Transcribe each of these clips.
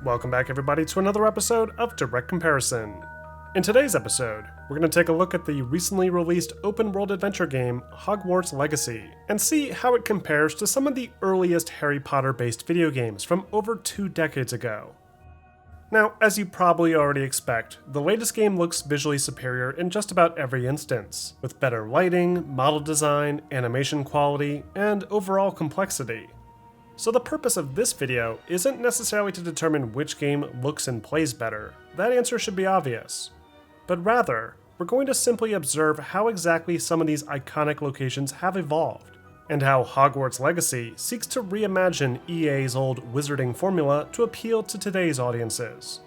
Welcome back everybody to another episode of Direct Comparison. In today's episode, we're going to take a look at the recently released open-world adventure game Hogwarts Legacy, and see how it compares to some of the earliest Harry Potter-based video games from over 2 decades ago. Now, as you probably already expect, the latest game looks visually superior in just about every instance, with better lighting, model design, animation quality, and overall complexity. So the purpose of this video isn't necessarily to determine which game looks and plays better, that answer should be obvious. But rather, we're going to simply observe how exactly some of these iconic locations have evolved, and how Hogwarts Legacy seeks to reimagine EA's old wizarding formula to appeal to today's audiences.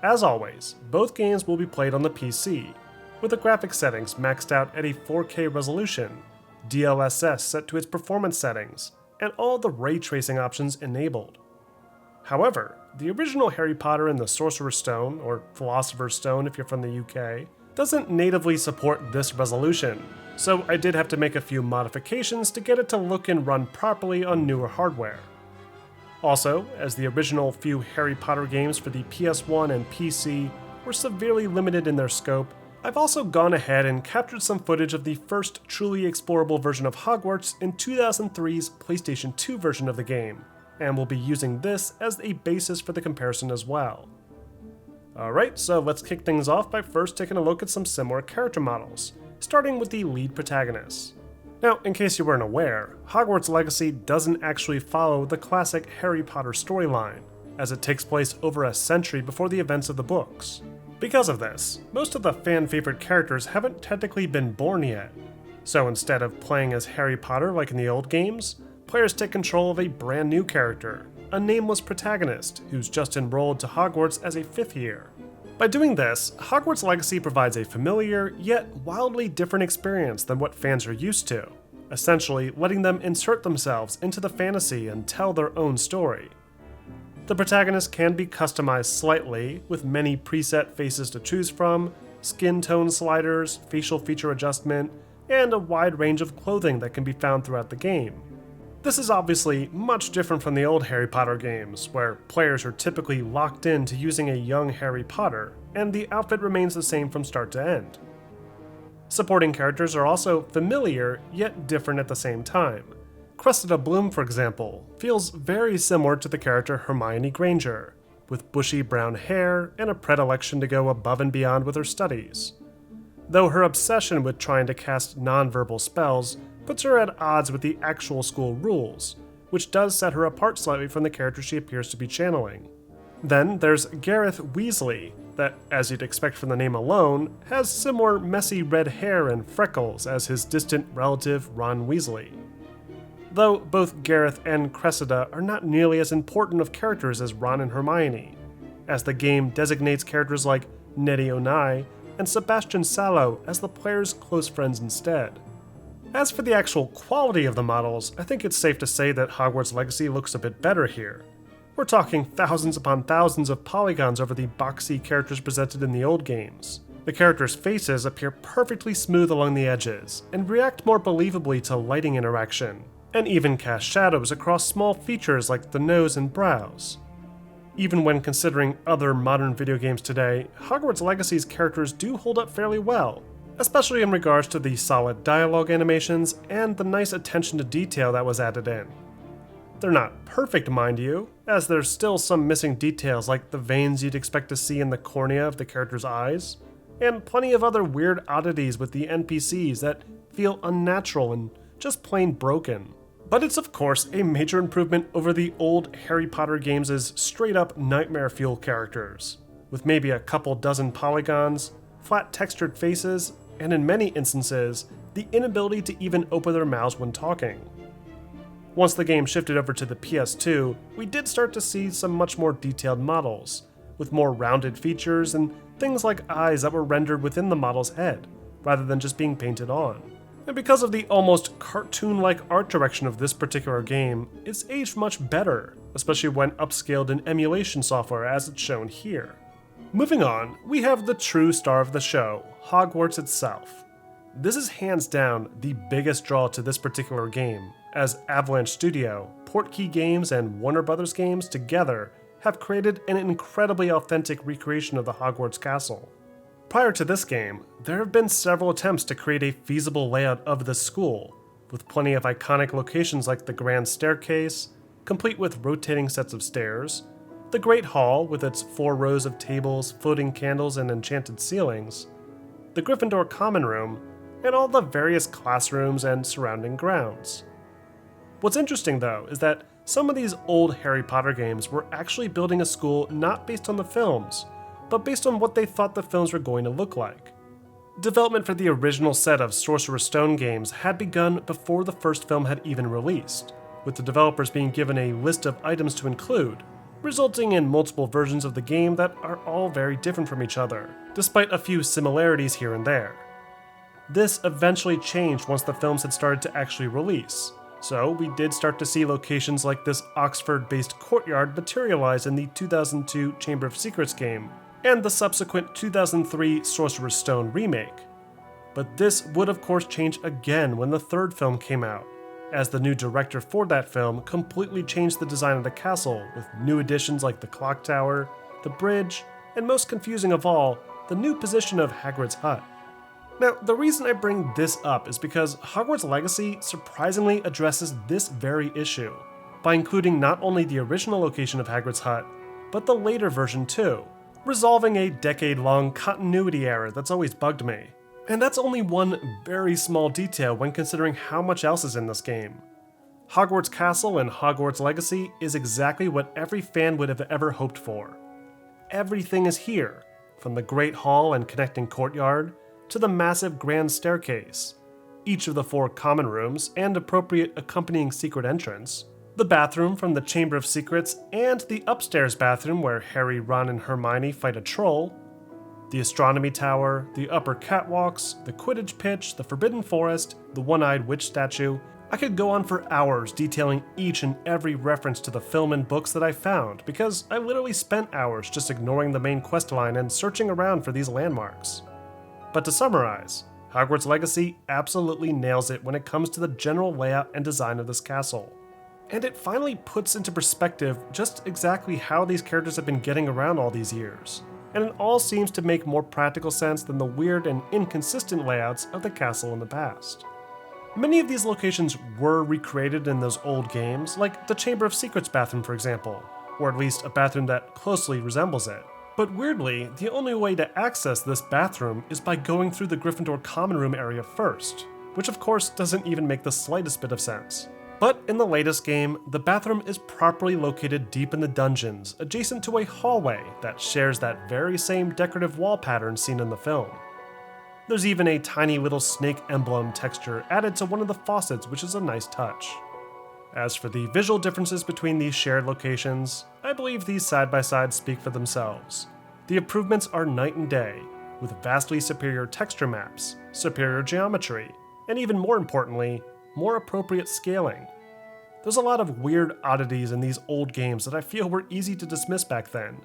As always, both games will be played on the PC, with the graphics settings maxed out at a 4K resolution, DLSS set to its performance settings, and all the ray tracing options enabled. However, the original Harry Potter and the Sorcerer's Stone, or Philosopher's Stone if you're from the UK, doesn't natively support this resolution, so I did have to make a few modifications to get it to look and run properly on newer hardware. Also, as the original few Harry Potter games for the PS1 and PC were severely limited in their scope, I've also gone ahead and captured some footage of the first truly explorable version of Hogwarts in 2003's PlayStation 2 version of the game, and we'll be using this as a basis for the comparison as well. Alright, so let's kick things off by first taking a look at some similar character models, starting with the lead protagonist. Now, in case you weren't aware, Hogwarts Legacy doesn't actually follow the classic Harry Potter storyline, as it takes place over a century before the events of the books. Because of this, most of the fan-favorite characters haven't technically been born yet, so instead of playing as Harry Potter like in the old games, players take control of a brand new character, a nameless protagonist who's just enrolled to Hogwarts as a 5th year. By doing this, Hogwarts Legacy provides a familiar, yet wildly different experience than what fans are used to, essentially letting them insert themselves into the fantasy and tell their own story. The protagonist can be customized slightly, with many preset faces to choose from, skin tone sliders, facial feature adjustment, and a wide range of clothing that can be found throughout the game. This is obviously much different from the old Harry Potter games, where players are typically locked into using a young Harry Potter, and the outfit remains the same from start to end. Supporting characters are also familiar, yet different at the same time. Cressida Bloom, for example, feels very similar to the character Hermione Granger, with bushy brown hair and a predilection to go above and beyond with her studies. Though her obsession with trying to cast non-verbal spells puts her at odds with the actual school rules, which does set her apart slightly from the character she appears to be channeling. Then there's Gareth Weasley, that, as you'd expect from the name alone, has similar messy red hair and freckles as his distant relative Ron Weasley. Though both Gareth and Cressida are not nearly as important of characters as Ron and Hermione, as the game designates characters like Nettie Onai and Sebastian Sallow as the player's close friends instead. As for the actual quality of the models, I think it's safe to say that Hogwarts Legacy looks a bit better here. We're talking thousands upon thousands of polygons over the boxy characters presented in the old games. The characters' faces appear perfectly smooth along the edges, and react more believably to lighting interaction, and even cast shadows across small features like the nose and brows. Even when considering other modern video games today, Hogwarts Legacy's characters do hold up fairly well, especially in regards to the solid dialogue animations and the nice attention to detail that was added in. They're not perfect, mind you, as there's still some missing details like the veins you'd expect to see in the cornea of the character's eyes, and plenty of other weird oddities with the NPCs that feel unnatural and just plain broken. But it's of course a major improvement over the old Harry Potter games' straight-up nightmare fuel characters, with maybe a couple dozen polygons, flat textured faces, and in many instances, the inability to even open their mouths when talking. Once the game shifted over to the PS2, we did start to see some much more detailed models, with more rounded features and things like eyes that were rendered within the model's head, rather than just being painted on. And because of the almost cartoon-like art direction of this particular game, it's aged much better, especially when upscaled in emulation software as it's shown here. Moving on, we have the true star of the show, Hogwarts itself. This is hands down the biggest draw to this particular game, as Avalanche Studio, Portkey Games, and Warner Brothers Games together have created an incredibly authentic recreation of the Hogwarts Castle. Prior to this game, there have been several attempts to create a feasible layout of this school, with plenty of iconic locations like the Grand Staircase, complete with rotating sets of stairs, the Great Hall with its 4 rows of tables, floating candles, and enchanted ceilings, the Gryffindor Common Room, and all the various classrooms and surrounding grounds. What's interesting though is that some of these old Harry Potter games were actually building a school not based on the films, but based on what they thought the films were going to look like. Development for the original set of Sorcerer's Stone games had begun before the first film had even released, with the developers being given a list of items to include, resulting in multiple versions of the game that are all very different from each other, despite a few similarities here and there. This eventually changed once the films had started to actually release, so we did start to see locations like this Oxford-based courtyard materialize in the 2002 Chamber of Secrets game, and the subsequent 2003 Sorcerer's Stone remake. But this would of course change again when the third film came out, as the new director for that film completely changed the design of the castle with new additions like the clock tower, the bridge, and most confusing of all, the new position of Hagrid's hut. Now, the reason I bring this up is because Hogwarts Legacy surprisingly addresses this very issue, by including not only the original location of Hagrid's hut, but the later version too, resolving a decade-long continuity error that's always bugged me. And that's only one very small detail when considering how much else is in this game. Hogwarts Castle and Hogwarts Legacy is exactly what every fan would have ever hoped for. Everything is here, from the Great Hall and connecting courtyard, to the massive Grand Staircase, each of the 4 common rooms and appropriate accompanying secret entrance, the bathroom from the Chamber of Secrets and the upstairs bathroom where Harry, Ron, and Hermione fight a troll, the astronomy tower, the upper catwalks, the Quidditch pitch, the Forbidden Forest, the one-eyed witch statue. I could go on for hours detailing each and every reference to the film and books that I found, because I literally spent hours just ignoring the main questline and searching around for these landmarks. But to summarize, Hogwarts Legacy absolutely nails it when it comes to the general layout and design of this castle. And it finally puts into perspective just exactly how these characters have been getting around all these years. And it all seems to make more practical sense than the weird and inconsistent layouts of the castle in the past. Many of these locations were recreated in those old games, like the Chamber of Secrets bathroom for example, or at least a bathroom that closely resembles it. But weirdly, the only way to access this bathroom is by going through the Gryffindor Common Room area first, which of course doesn't even make the slightest bit of sense. But in the latest game, the bathroom is properly located deep in the dungeons, adjacent to a hallway that shares that very same decorative wall pattern seen in the film. There's even a tiny little snake emblem texture added to one of the faucets, which is a nice touch. As for the visual differences between these shared locations, I believe these side-by-side speak for themselves. The improvements are night and day, with vastly superior texture maps, superior geometry, and even more importantly, more appropriate scaling. There's a lot of weird oddities in these old games that I feel were easy to dismiss back then.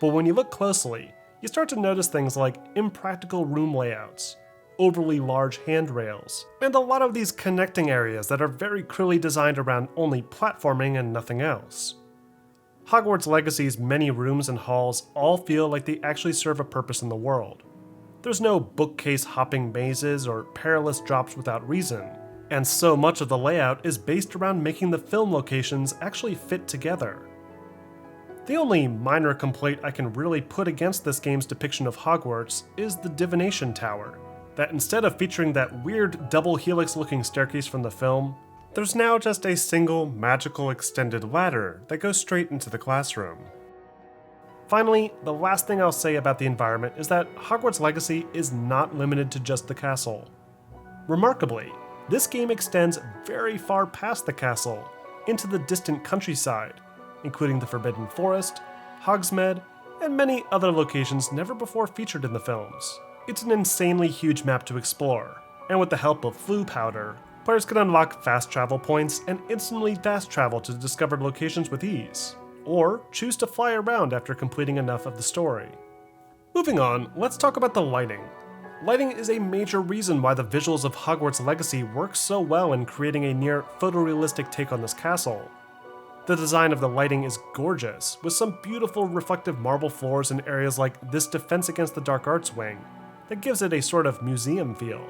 But when you look closely, you start to notice things like impractical room layouts, overly large handrails, and a lot of these connecting areas that are very clearly designed around only platforming and nothing else. Hogwarts Legacy's many rooms and halls all feel like they actually serve a purpose in the world. There's no bookcase hopping mazes or perilous drops without reason, and so much of the layout is based around making the film locations actually fit together. The only minor complaint I can really put against this game's depiction of Hogwarts is the Divination Tower, that instead of featuring that weird double helix looking staircase from the film, there's now just a single magical extended ladder that goes straight into the classroom. Finally, the last thing I'll say about the environment is that Hogwarts Legacy is not limited to just the castle. Remarkably, this game extends very far past the castle, into the distant countryside, including the Forbidden Forest, Hogsmeade, and many other locations never before featured in the films. It's an insanely huge map to explore, and with the help of Floo powder, players can unlock fast travel points and instantly fast travel to discovered locations with ease, or choose to fly around after completing enough of the story. Moving on, let's talk about the lighting. Lighting is a major reason why the visuals of Hogwarts Legacy work so well in creating a near photorealistic take on this castle. The design of the lighting is gorgeous, with some beautiful reflective marble floors in areas like this Defense Against the Dark Arts wing that gives it a sort of museum feel.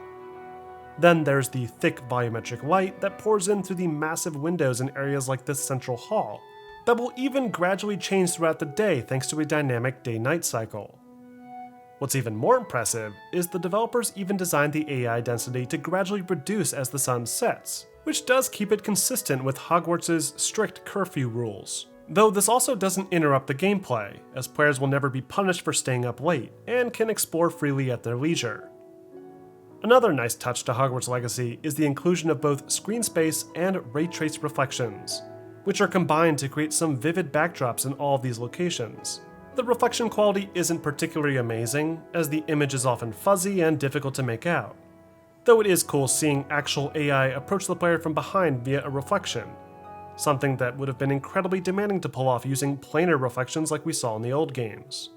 Then there's the thick volumetric light that pours in through the massive windows in areas like this central hall, that will even gradually change throughout the day thanks to a dynamic day-night cycle. What's even more impressive is the developers even designed the AI density to gradually reduce as the sun sets, which does keep it consistent with Hogwarts' strict curfew rules. Though this also doesn't interrupt the gameplay, as players will never be punished for staying up late and can explore freely at their leisure. Another nice touch to Hogwarts Legacy is the inclusion of both screen space and ray traced reflections, which are combined to create some vivid backdrops in all of these locations. The reflection quality isn't particularly amazing, as the image is often fuzzy and difficult to make out, though it is cool seeing actual AI approach the player from behind via a reflection, something that would have been incredibly demanding to pull off using planar reflections like we saw in the old games.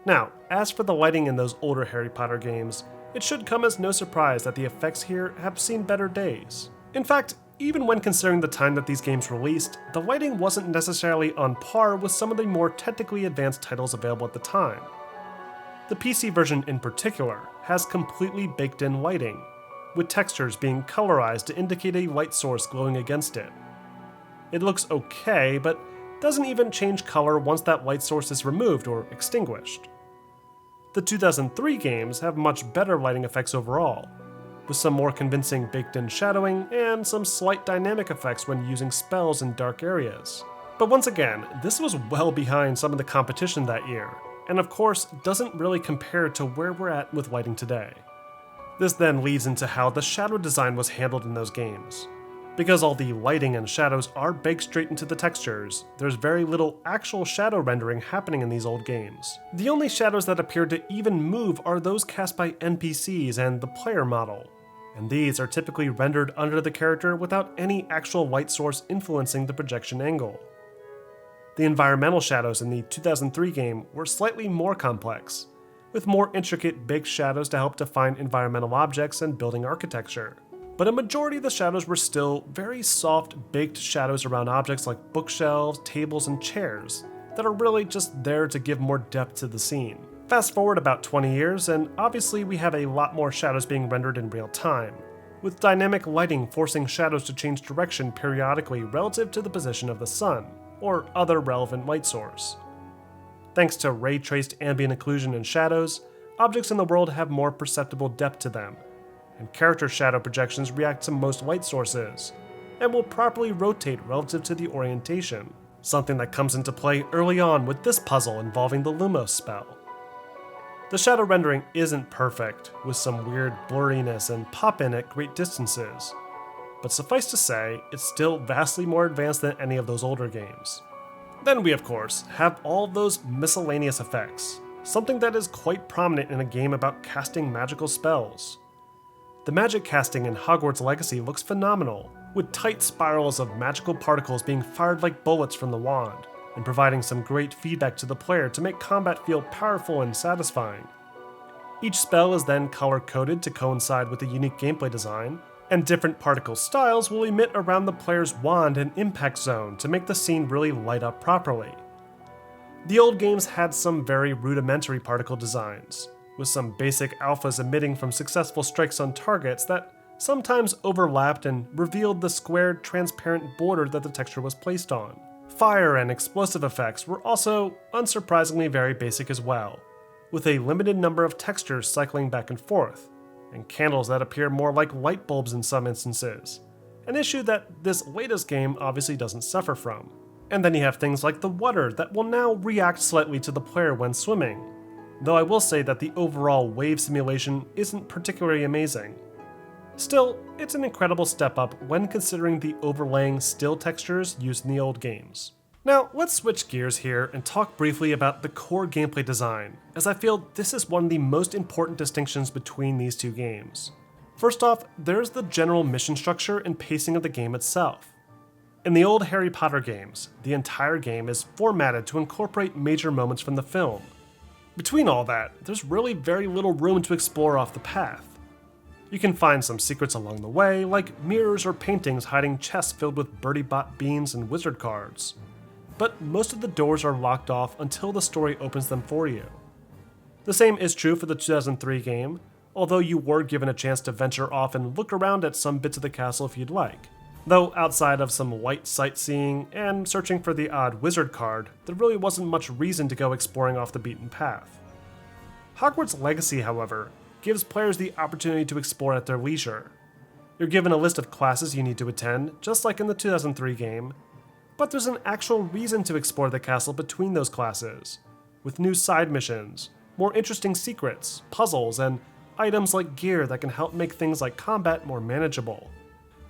Now, as for the lighting in those older Harry Potter games, it should come as no surprise that the effects here have seen better days. In fact, even when considering the time that these games released, the lighting wasn't necessarily on par with some of the more technically advanced titles available at the time. The PC version in particular has completely baked-in lighting, with textures being colorized to indicate a light source glowing against it. It looks okay, but doesn't even change color once that light source is removed or extinguished. The 2003 games have much better lighting effects overall, with some more convincing baked-in shadowing and some slight dynamic effects when using spells in dark areas. But once again, this was well behind some of the competition that year, and of course doesn't really compare to where we're at with lighting today. This then leads into how the shadow design was handled in those games. Because all the lighting and shadows are baked straight into the textures, there's very little actual shadow rendering happening in these old games. The only shadows that appear to even move are those cast by NPCs and the player model, and these are typically rendered under the character without any actual light source influencing the projection angle. The environmental shadows in the 2003 game were slightly more complex, with more intricate baked shadows to help define environmental objects and building architecture. But a majority of the shadows were still very soft, baked shadows around objects like bookshelves, tables, and chairs that are really just there to give more depth to the scene. Fast forward about 20 years, and obviously we have a lot more shadows being rendered in real time, with dynamic lighting forcing shadows to change direction periodically relative to the position of the sun, or other relevant light source. Thanks to ray-traced ambient occlusion and shadows, objects in the world have more perceptible depth to them, and character shadow projections react to most light sources, and will properly rotate relative to the orientation, something that comes into play early on with this puzzle involving the Lumos spell. The shadow rendering isn't perfect, with some weird blurriness and pop-in at great distances, but suffice to say, it's still vastly more advanced than any of those older games. Then we, of course, have all of those miscellaneous effects, something that is quite prominent in a game about casting magical spells. The magic casting in Hogwarts Legacy looks phenomenal, with tight spirals of magical particles being fired like bullets from the wand, and providing some great feedback to the player to make combat feel powerful and satisfying. Each spell is then color-coded to coincide with a unique gameplay design, and different particle styles will emit around the player's wand and impact zone to make the scene really light up properly. The old games had some very rudimentary particle designs, with some basic alphas emitting from successful strikes on targets that sometimes overlapped and revealed the squared, transparent border that the texture was placed on. Fire and explosive effects were also, unsurprisingly, very basic as well, with a limited number of textures cycling back and forth, and candles that appear more like light bulbs in some instances, an issue that this latest game obviously doesn't suffer from. And then you have things like the water that will now react slightly to the player when swimming, though I will say that the overall wave simulation isn't particularly amazing. Still, it's an incredible step up when considering the overlaying still textures used in the old games. Now, let's switch gears here and talk briefly about the core gameplay design, as I feel this is one of the most important distinctions between these two games. First off, there's the general mission structure and pacing of the game itself. In the old Harry Potter games, the entire game is formatted to incorporate major moments from the film. Between all that, there's really very little room to explore off the path. You can find some secrets along the way, like mirrors or paintings hiding chests filled with birdie bot beans and wizard cards. But most of the doors are locked off until the story opens them for you. The same is true for the 2003 game, although you were given a chance to venture off and look around at some bits of the castle if you'd like. Though outside of some light sightseeing and searching for the odd wizard card, there really wasn't much reason to go exploring off the beaten path. Hogwarts Legacy, however, gives players the opportunity to explore at their leisure. You're given a list of classes you need to attend, just like in the 2003 game, but there's an actual reason to explore the castle between those classes, with new side missions, more interesting secrets, puzzles, and items like gear that can help make things like combat more manageable.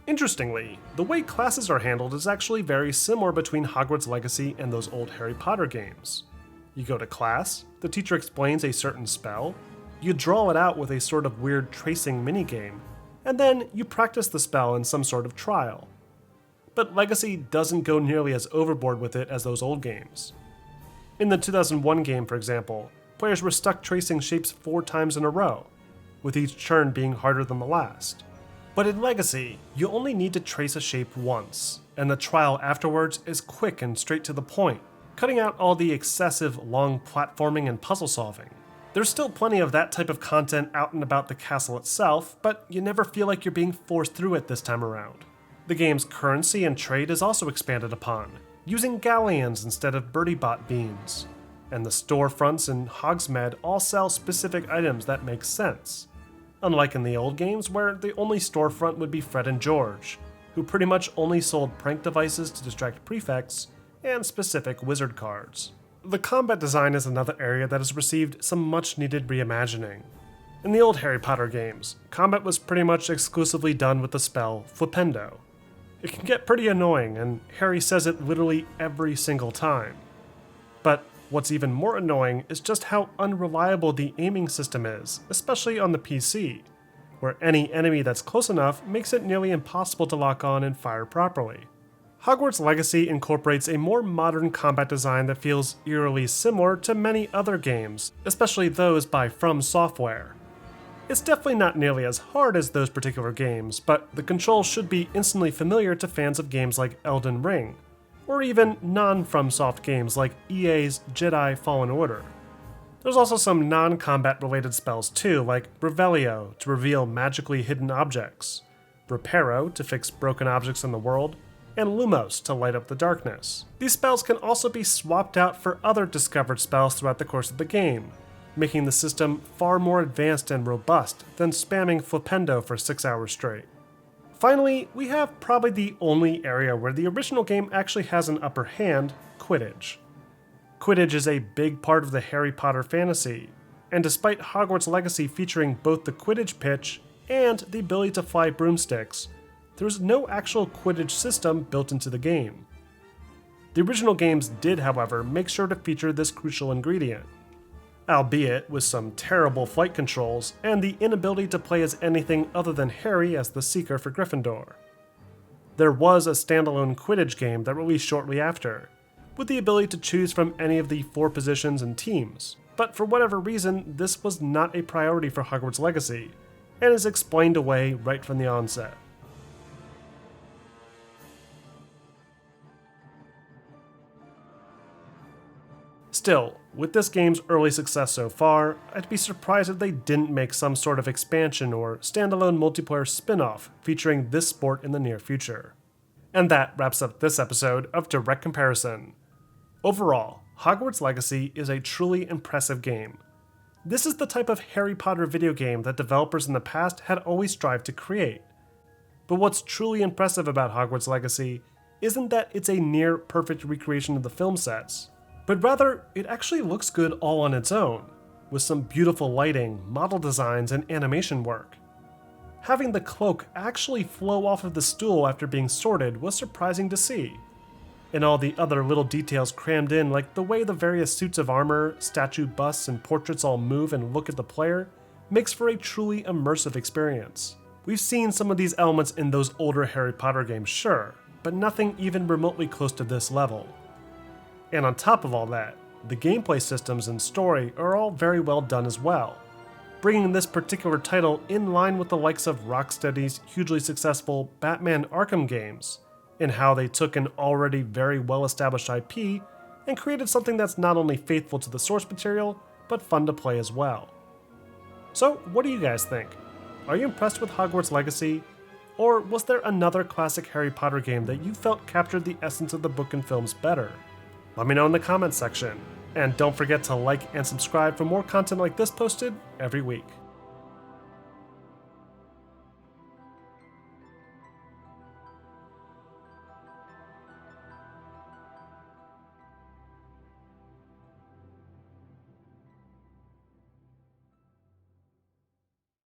Interestingly, the way classes are handled is actually very similar between Hogwarts Legacy and those old Harry Potter games. You go to class, the teacher explains a certain spell, you draw it out with a sort of weird tracing minigame, and then you practice the spell in some sort of trial. But Legacy doesn't go nearly as overboard with it as those old games. In the 2001 game, for example, players were stuck tracing shapes 4 times in a row, with each turn being harder than the last. But in Legacy, you only need to trace a shape once, and the trial afterwards is quick and straight to the point, cutting out all the excessive long platforming and puzzle solving. There's still plenty of that type of content out and about the castle itself, but you never feel like you're being forced through it this time around. The game's currency and trade is also expanded upon, using galleons instead of birdie bot beans. And the storefronts in Hogsmeade all sell specific items that make sense. Unlike in the old games where the only storefront would be Fred and George, who pretty much only sold prank devices to distract prefects and specific wizard cards. The combat design is another area that has received some much needed reimagining. In the old Harry Potter games, combat was pretty much exclusively done with the spell Flipendo. It can get pretty annoying, and Harry says it literally every single time. But what's even more annoying is just how unreliable the aiming system is, especially on the PC, where any enemy that's close enough makes it nearly impossible to lock on and fire properly. Hogwarts Legacy incorporates a more modern combat design that feels eerily similar to many other games, especially those by From Software. It's definitely not nearly as hard as those particular games, but the controls should be instantly familiar to fans of games like Elden Ring, or even non-FromSoft games like EA's Jedi Fallen Order. There's also some non-combat related spells too, like Revelio to reveal magically hidden objects, Reparo to fix broken objects in the world, and Lumos to light up the darkness. These spells can also be swapped out for other discovered spells throughout the course of the game, making the system far more advanced and robust than spamming Flipendo for 6 hours straight. Finally, we have probably the only area where the original game actually has an upper hand, Quidditch. Quidditch is a big part of the Harry Potter fantasy, and despite Hogwarts Legacy featuring both the Quidditch pitch and the ability to fly broomsticks, there's no actual Quidditch system built into the game. The original games did, however, make sure to feature this crucial ingredient, albeit with some terrible flight controls and the inability to play as anything other than Harry as the Seeker for Gryffindor. There was a standalone Quidditch game that released shortly after, with the ability to choose from any of the 4 positions and teams, but for whatever reason, this was not a priority for Hogwarts Legacy, and is explained away right from the onset. Still, with this game's early success so far, I'd be surprised if they didn't make some sort of expansion or standalone multiplayer spin-off featuring this sport in the near future. And that wraps up this episode of Direct Comparison. Overall, Hogwarts Legacy is a truly impressive game. This is the type of Harry Potter video game that developers in the past had always strived to create. But what's truly impressive about Hogwarts Legacy isn't that it's a near-perfect recreation of the film sets, but rather, it actually looks good all on its own, with some beautiful lighting, model designs, and animation work. Having the cloak actually flow off of the stool after being sorted was surprising to see, and all the other little details crammed in, like the way the various suits of armor, statue busts, and portraits all move and look at the player, makes for a truly immersive experience. We've seen some of these elements in those older Harry Potter games, sure, but nothing even remotely close to this level. And on top of all that, the gameplay systems and story are all very well done as well. bringing this particular title in line with the likes of Rocksteady's hugely successful Batman Arkham games, in how they took an already very well-established IP and created something that's not only faithful to the source material, but fun to play as well. So, what do you guys think? Are you impressed with Hogwarts Legacy? Or was there another classic Harry Potter game that you felt captured the essence of the book and films better? Let me know in the comments section. And don't forget to like and subscribe for more content like this posted every week.